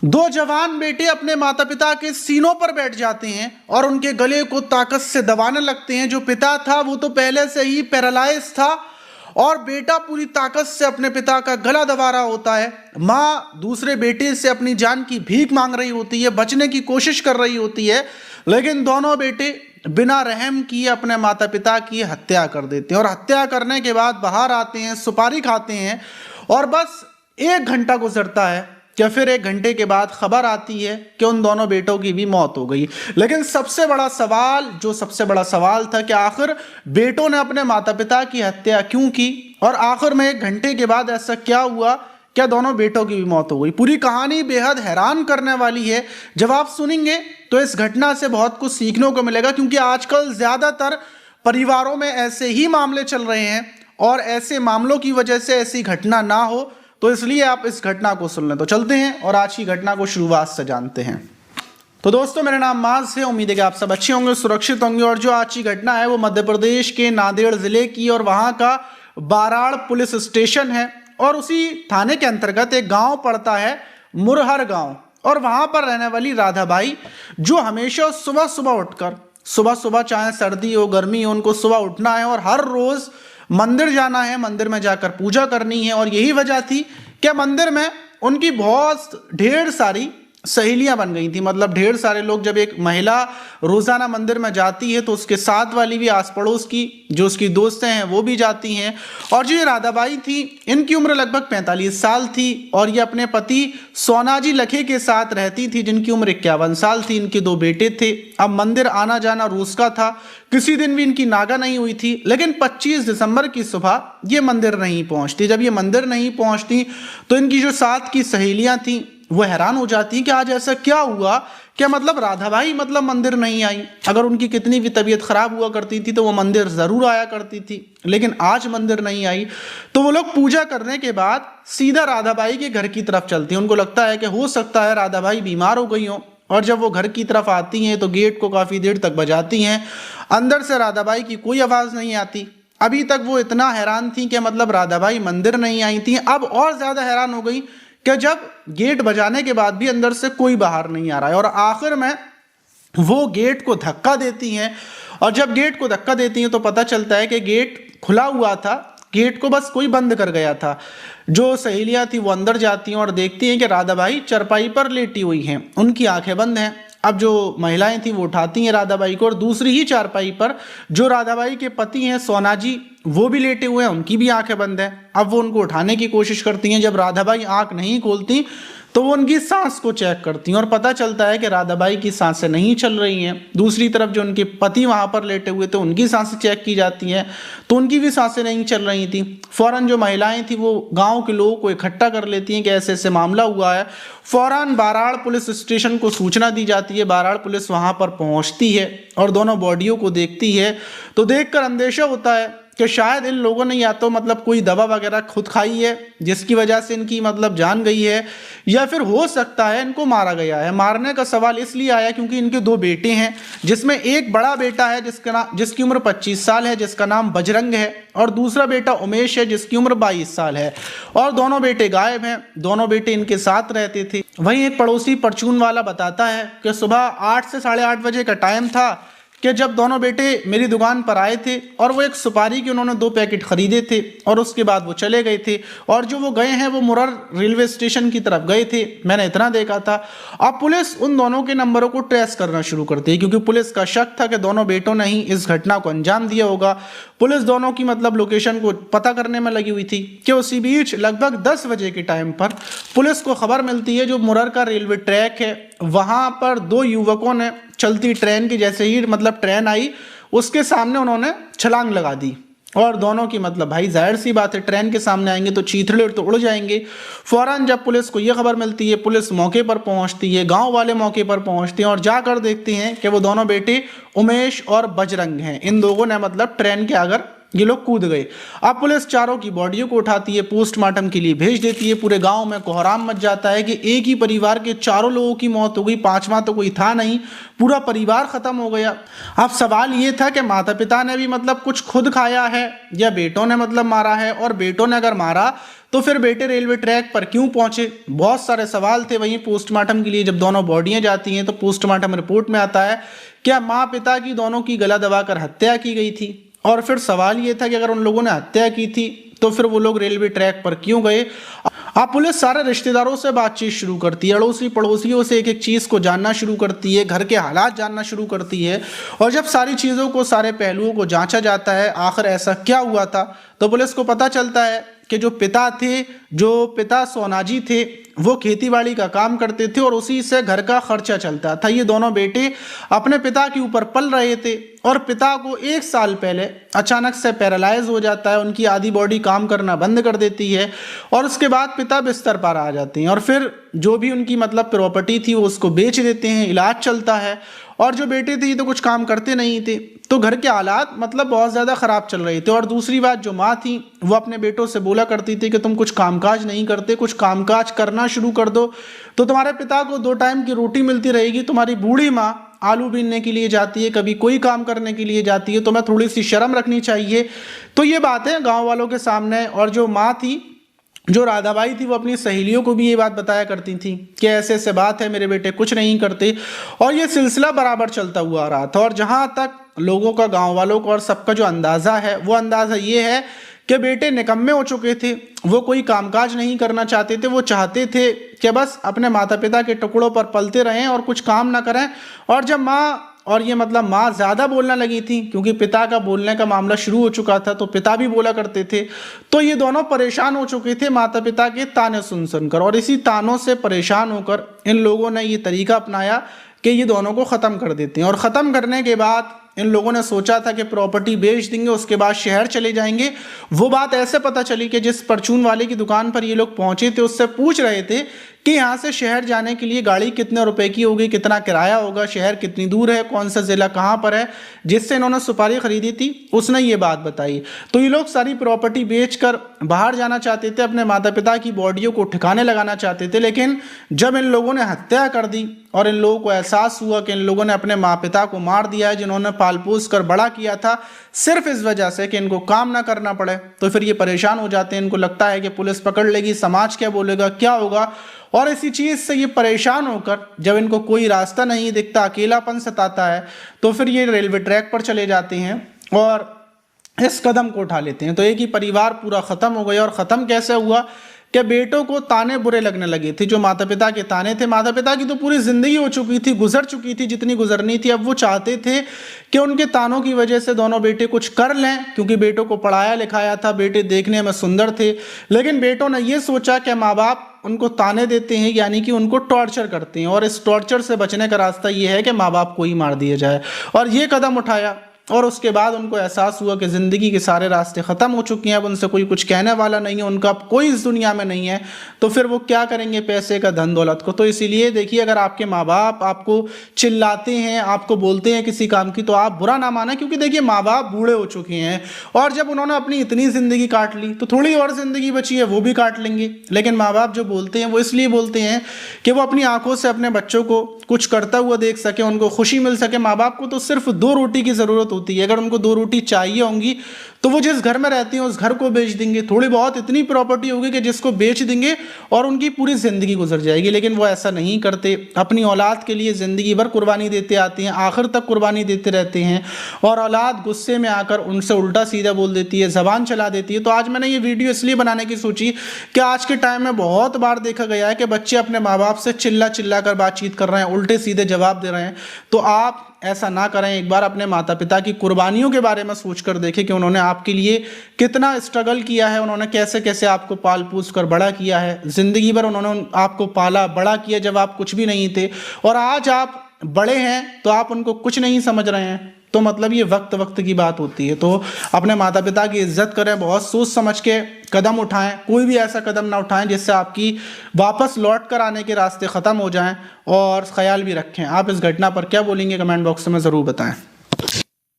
दो जवान बेटे अपने माता पिता के सीनों पर बैठ जाते हैं और उनके गले को ताकत से दबाने लगते हैं। जो पिता था वो तो पहले से ही पैरालाइज था और बेटा पूरी ताकत से अपने पिता का गला दबा रहा होता है। माँ दूसरे बेटे से अपनी जान की भीख मांग रही होती है, बचने की कोशिश कर रही होती है, लेकिन दोनों बेटे बिना रहम किए अपने माता पिता की हत्या कर देते हैं। और हत्या करने के बाद बाहर आते हैं, सुपारी खाते हैं और बस 1 घंटा गुजरता है कि फिर 1 घंटे के बाद खबर आती है कि उन दोनों बेटों की भी मौत हो गई। लेकिन सबसे बड़ा सवाल था कि आखिर बेटों ने अपने माता पिता की हत्या क्यों की और आखिर में 1 घंटे के बाद ऐसा क्या हुआ, क्या दोनों बेटों की भी मौत हो गई। पूरी कहानी बेहद हैरान करने वाली है। जब आप सुनेंगे तो इस घटना से बहुत कुछ सीखने को मिलेगा, क्योंकि आजकल ज्यादातर परिवारों में ऐसे ही मामले चल रहे हैं और ऐसे मामलों की वजह से ऐसी घटना ना हो, तो इसलिए आप इस घटना को सुन लें। तो चलते हैं और आज की घटना को शुरुआत से जानते हैं। तो दोस्तों, मेरा नाम माज है। उम्मीद है कि आप सब अच्छे होंगे, सुरक्षित होंगे। और जो आज की घटना है वो मध्य प्रदेश के नांदेड़ जिले की और वहां का बाराड़ पुलिस स्टेशन है और उसी थाने के अंतर्गत एक गांव पड़ता है, मुरहर गांव। और वहां पर रहने वाली राधाबाई, जो हमेशा सुबह सुबह चाहे सर्दी हो गर्मी हो, उनको सुबह उठना है और हर रोज मंदिर जाना है, मंदिर में जाकर पूजा करनी है। और यही वजह थी कि मंदिर में उनकी बहुत ढेर सारी सहेलियां बन गई थी। मतलब ढेर सारे लोग, जब एक महिला रोजाना मंदिर में जाती है तो उसके साथ वाली भी, आस पड़ोस की जो उसकी दोस्तें हैं वो भी जाती हैं। और जो ये राधाबाई थी, इनकी उम्र लगभग 45 साल थी और ये अपने पति सोनाजी लखे के साथ रहती थी, जिनकी उम्र 51 साल थी। इनके 2 बेटे थे। अब मंदिर आना जाना रोज का था, किसी दिन भी इनकी नागा नहीं हुई थी। लेकिन 25 दिसंबर की सुबह ये मंदिर नहीं पहुंचती। जब ये मंदिर नहीं पहुंचती तो इनकी जो साथ की सहेलियां थी वो हैरान हो जाती कि आज ऐसा क्या हुआ, क्या मतलब राधाबाई मतलब मंदिर नहीं आई। अगर उनकी कितनी भी तबीयत खराब हुआ करती थी तो वो मंदिर जरूर आया करती थी, लेकिन आज मंदिर नहीं आई। तो वो लोग पूजा करने के बाद सीधा राधाबाई के घर की तरफ चलती हैं। उनको लगता है कि हो सकता है राधाबाई बीमार हो गई हो। और जब वो घर की तरफ आती हैं तो गेट को काफी देर तक बजाती हैं, अंदर से राधाबाई की कोई आवाज नहीं आती। अभी तक वो इतना हैरान थी कि मतलब राधाबाई मंदिर नहीं आई थी। अब और ज्यादा हैरान हो गई कि जब गेट बजाने के बाद भी अंदर से कोई बाहर नहीं आ रहा है। और आखिर में वो गेट को धक्का देती हैं और जब गेट को धक्का देती हैं तो पता चलता है कि गेट खुला हुआ था, गेट को बस कोई बंद कर गया था। जो सहेलियां थी वो अंदर जाती हैं और देखती हैं कि राधाबाई चरपाई पर लेटी हुई हैं, उनकी आंखें बंद हैं। अब जो महिलाएं थी वो उठाती हैं राधाबाई को और दूसरी ही चारपाई पर जो राधाबाई के पति हैं सोनाजी, वो भी लेटे हुए हैं, उनकी भी आंखें बंद हैं। अब वो उनको उठाने की कोशिश करती हैं। जब राधाबाई आंख नहीं खोलती तो वो उनकी सांस को चेक करती हैं और पता चलता है कि राधाबाई की सांसें नहीं चल रही हैं। दूसरी तरफ जो उनके पति वहां पर लेटे हुए थे उनकी सांसें चेक की जाती हैं तो उनकी भी सांसें नहीं चल रही थी। फौरन जो महिलाएं थी वो गांव के लोगों को इकट्ठा कर लेती हैं कि ऐसे ऐसे मामला हुआ है। फौरन बाराड़ पुलिस स्टेशन को सूचना दी जाती है। बाराड़ पुलिस वहां पर पहुंचती है और दोनों बॉडियों को देखती है तो देखकर अंदेशा होता है कि शायद इन लोगों ने या तो मतलब कोई दवा वगैरह खुद खाई है जिसकी वजह से इनकी मतलब जान गई है, या फिर हो सकता है इनको मारा गया है। मारने का सवाल इसलिए आया क्योंकि इनके 2 बेटे हैं, जिसमें एक बड़ा बेटा है जिसकी उम्र 25 साल है, जिसका नाम बजरंग है, और दूसरा बेटा उमेश है जिसकी उम्र 22 साल है। और दोनों बेटे गायब हैं, दोनों बेटे इनके साथ रहते थे। वहीं एक पड़ोसी परचून वाला बताता है कि सुबह 8 से 8:30 बजे का टाइम था कि जब दोनों बेटे मेरी दुकान पर आए थे और वो एक सुपारी के उन्होंने 2 पैकेट खरीदे थे और उसके बाद वो चले गए थे। और जो वो गए हैं वो मुरर रेलवे स्टेशन की तरफ गए थे, मैंने इतना देखा था। अब पुलिस उन दोनों के नंबरों को ट्रेस करना शुरू करती है क्योंकि पुलिस का शक था कि दोनों बेटों ने ही इस घटना को अंजाम दिया होगा। पुलिस दोनों की मतलब लोकेशन को पता करने में लगी हुई थी कि उसी बीच लगभग 10 बजे के टाइम पर पुलिस को खबर मिलती है जो मुरर का रेलवे ट्रैक है, वहां पर 2 युवकों ने चलती ट्रेन की, जैसे ही मतलब ट्रेन आई उसके सामने उन्होंने छलांग लगा दी। और दोनों की मतलब भाई जाहिर सी बात है, ट्रेन के सामने आएंगे तो चीथड़े तो उड़ जाएंगे। फौरन जब पुलिस को यह खबर मिलती है, पुलिस मौके पर पहुंचती है, गांव वाले मौके पर पहुंचते हैं और जाकर देखते हैं कि वो दोनों बेटे उमेश और बजरंग हैं। इन लोगों ने मतलब ट्रेन के अगर ये लोग कूद गए। अब पुलिस चारों की बॉडियों को उठाती है, पोस्टमार्टम के लिए भेज देती है। पूरे गांव में कोहराम मच जाता है कि एक ही परिवार के चारों लोगों की मौत हो गई, पांचवा तो कोई था नहीं, पूरा परिवार खत्म हो गया। अब सवाल ये था कि माता पिता ने भी मतलब कुछ खुद खाया है या बेटों ने मतलब मारा है, और बेटों ने अगर मारा तो फिर बेटे रेलवे ट्रैक पर क्यों पहुंचे। बहुत सारे सवाल थे। वहीं पोस्टमार्टम के लिए जब दोनों बॉडियां जाती हैं तो पोस्टमार्टम रिपोर्ट में आता है क्या माँ पिता की दोनों की गला दबाकर हत्या की गई थी। और फिर सवाल ये था कि अगर उन लोगों ने हत्या की थी तो फिर वो लोग रेलवे ट्रैक पर क्यों गए। अब पुलिस सारे रिश्तेदारों से बातचीत शुरू करती है, अड़ोसी पड़ोसियों से एक एक चीज़ को जानना शुरू करती है, घर के हालात जानना शुरू करती है। और जब सारी चीज़ों को, सारे पहलुओं को जांचा जाता है आखिर ऐसा क्या हुआ था, तो पुलिस को पता चलता है कि जो पिता सोनाजी थे वो खेतीबाड़ी का काम करते थे और उसी से घर का खर्चा चलता था। ये दोनों बेटे अपने पिता के ऊपर पल रहे थे और पिता को 1 साल पहले अचानक से पैरालाइज हो जाता है, उनकी आधी बॉडी काम करना बंद कर देती है और उसके बाद पिता बिस्तर पर आ जाते हैं और फिर जो भी उनकी मतलब प्रॉपर्टी थी वो उसको बेच देते हैं, इलाज चलता है। और जो बेटे थे ये तो कुछ काम करते नहीं थे, तो घर के हालात मतलब बहुत ज़्यादा ख़राब चल रहे थे। और दूसरी बात, जो माँ थी वो अपने बेटों से बोला करती थी कि तुम कुछ कामकाज नहीं करते, कुछ कामकाज करना शुरू कर दो तो तुम्हारे पिता को 2 टाइम की रोटी मिलती रहेगी। तुम्हारी बूढ़ी माँ आलू बीनने के लिए जाती है, कभी कोई काम करने के लिए जाती है, तुम्हें थोड़ी सी शर्म रखनी चाहिए। तो ये बातें गाँव वालों के सामने, और जो माँ थी, जो राधाबाई थी, वो अपनी सहेलियों को भी ये बात बताया करती थी कि ऐसे ऐसे बात है, मेरे बेटे कुछ नहीं करते। और ये सिलसिला बराबर चलता हुआ आ रहा था। और जहाँ तक लोगों का, गांव वालों का और सबका जो अंदाज़ा है, वो अंदाज़ा ये है कि बेटे निकम्मे हो चुके थे, वो कोई कामकाज नहीं करना चाहते थे, वो चाहते थे कि बस अपने माता पिता के टुकड़ों पर पलते रहें और कुछ काम ना करें। और जब माँ ज़्यादा बोलने लगी थी, क्योंकि पिता का बोलने का मामला शुरू हो चुका था, तो पिता भी बोला करते थे, तो ये दोनों परेशान हो चुके थे माता पिता के ताने सुन सुनकर। और इसी तानों से परेशान होकर इन लोगों ने ये तरीका अपनाया कि ये दोनों को ख़त्म कर देते हैं। और ख़त्म करने के बाद इन लोगों ने सोचा था कि प्रॉपर्टी बेच देंगे, उसके बाद शहर चले जाएंगे। वो बात ऐसे पता चली कि जिस परचून वाले की दुकान पर ये लोग पहुंचे थे उससे पूछ रहे थे कि यहाँ से शहर जाने के लिए गाड़ी कितने रुपए की होगी, कितना किराया होगा, शहर कितनी दूर है, कौन सा ज़िला कहाँ पर है। जिससे इन्होंने सुपारी खरीदी थी उसने ये बात बताई। तो ये लोग सारी प्रॉपर्टी बेचकर बाहर जाना चाहते थे, अपने माता पिता की बॉडियों को ठिकाने लगाना चाहते थे। लेकिन जब इन लोगों ने हत्या कर दी और इन लोगों को एहसास हुआ कि इन लोगों ने अपने माँ पिता को मार दिया है, जिन्होंने पाल पोस कर बड़ा किया था, सिर्फ इस वजह से कि इनको काम ना करना पड़े, तो फिर ये परेशान हो जाते हैं। इनको लगता है कि पुलिस पकड़ लेगी, समाज क्या बोलेगा, क्या होगा। और इसी चीज़ से ये परेशान होकर जब इनको कोई रास्ता नहीं दिखता, अकेलापन सताता है, तो फिर ये रेलवे ट्रैक पर चले जाते हैं और इस कदम को उठा लेते हैं। तो एक ही परिवार पूरा ख़त्म हो गया। और ख़त्म कैसे हुआ कि बेटों को ताने बुरे लगने लगे थे, जो माता पिता के ताने थे। माता पिता की तो पूरी ज़िंदगी हो चुकी थी, गुजर चुकी थी जितनी गुजरनी थी। अब वो चाहते थे कि उनके तानों की वजह से दोनों बेटे कुछ कर लें, क्योंकि बेटों को पढ़ाया लिखाया था, बेटे देखने में सुंदर थे। लेकिन बेटों ने ये सोचा कि माँ बाप उनको ताने देते हैं, यानी कि उनको टॉर्चर करते हैं, और इस टॉर्चर से बचने का रास्ता ये है कि माँ बाप को ही मार दिया जाए। और ये कदम उठाया और उसके बाद उनको एहसास हुआ कि ज़िंदगी के सारे रास्ते ख़त्म हो चुके हैं, अब उनसे कोई कुछ कहने वाला नहीं है, उनका अब कोई इस दुनिया में नहीं है, तो फिर वो क्या करेंगे पैसे का, धन दौलत को। तो इसीलिए देखिए, अगर आपके माँ बाप आपको चिल्लाते हैं, आपको बोलते हैं किसी काम की, तो आप बुरा ना माना, क्योंकि देखिए माँ बाप बूढ़े हो चुके हैं और जब उन्होंने अपनी इतनी ज़िंदगी काट ली तो थोड़ी और ज़िंदगी बची है वो भी काट लेंगे। लेकिन माँ बाप जो बोलते हैं वो इसलिए बोलते हैं कि वो अपनी आंखों से अपने बच्चों को कुछ करता हुआ देख सके, उनको खुशी मिल सके। माँ बाप को तो सिर्फ 2 रोटी की ज़रूरत होती है, अगर उनको 2 रोटी चाहिए होंगी तो वो जिस घर में रहती हैं उस घर को बेच देंगे, थोड़ी बहुत इतनी प्रॉपर्टी होगी कि जिसको बेच देंगे और उनकी पूरी ज़िंदगी गुजर जाएगी। लेकिन वो ऐसा नहीं करते, अपनी औलाद के लिए ज़िंदगी भर कुर्बानी देते आते हैं, आखिर तक कुर्बानी देते रहते हैं। और औलाद गुस्से में आकर उनसे उल्टा सीधा बोल देती है, ज़बान चला देती है। तो आज मैंने ये वीडियो इसलिए बनाने की सोची कि आज के टाइम में बहुत बार देखा गया है कि बच्चे अपने माँ बाप से चिल्ला कर बातचीत कर रहे हैं, उल्टे सीधे जवाब दे रहे हैं। तो आप ऐसा ना करें, एक बार अपने माता पिता की कुर्बानियों के बारे में सोचकर देखें कि उन्होंने आपके लिए कितना स्ट्रगल किया है, उन्होंने कैसे कैसे आपको पाल पोस कर बड़ा किया है, ज़िंदगी भर उन्होंने आपको पाला बड़ा किया जब आप कुछ भी नहीं थे, और आज आप बड़े हैं तो आप उनको कुछ नहीं समझ रहे हैं। तो मतलब ये वक्त की बात होती है। तो अपने माता पिता की इज्जत करें, बहुत सोच समझ के कदम उठाएं, कोई भी ऐसा कदम ना उठाएं जिससे आपकी वापस लौट कर आने के रास्ते ख़त्म हो जाएं। और ख्याल भी रखें। आप इस घटना पर क्या बोलेंगे कमेंट बॉक्स में ज़रूर बताएं।